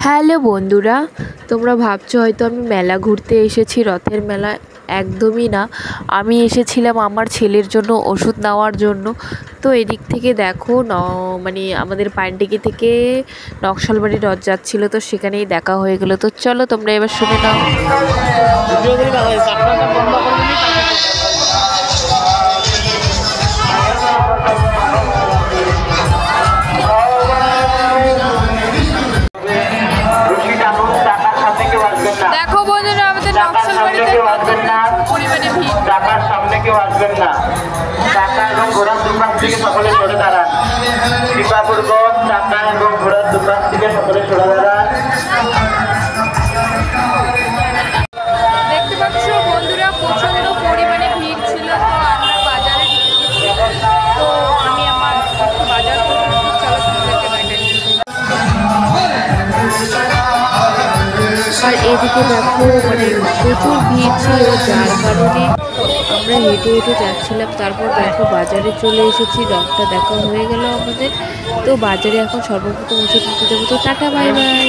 Hello বন্ধুরা, তোমরা ভাবছো হয়তো আমি মেলা ঘুরতে এসেছি, রথের মেলা। একদমই না, আমি এসেছিলাম আমার ছেলের জন্য ওষুধ নেওয়ার জন্য। তো এদিক থেকে দেখো মানে আমাদের পাইনডিগি থেকে নকশালবাড়ি রথ যাচ্ছিলো, তো সেখানেই দেখা হয়ে গেলো। তো চলো তোমরা এবার শুনে নাও। দেখো বন্ধুরা, আমাদের নকশালবাড়িতে পরিমাণে ভিড়। টাকার সামনে কেউ আসবেন না। টাকা এবং ঘোড়ার দোকান থেকে সকলে সরে দাঁড়ান। কৃপাপূর্বক টাকা এবং ঘোড়ার দোকান থেকে সকলে সরে দাঁড়ান। দেখতে পাচ্ছ বন্ধুরা, প্রচন্ড পরিমাণে ভিড় ছিল। তো আমরা বাজারে তো আমি আমার বাজার করতে চলো তোমাদেরকে বাইরে। আর এদিকে দেখো মানে প্রচুর ভিড় ছিল, যার কারণে আমরা হেঁটে হেঁটে যাচ্ছিলাম। তারপর দেখো বাজারে চলে এসেছি, রথটা দেখা হয়ে গেল আমাদের। তো বাজারে এখন সর্বপ্রথম ওষুধ নিতে যাবো। তো টাটা, বাই বাই।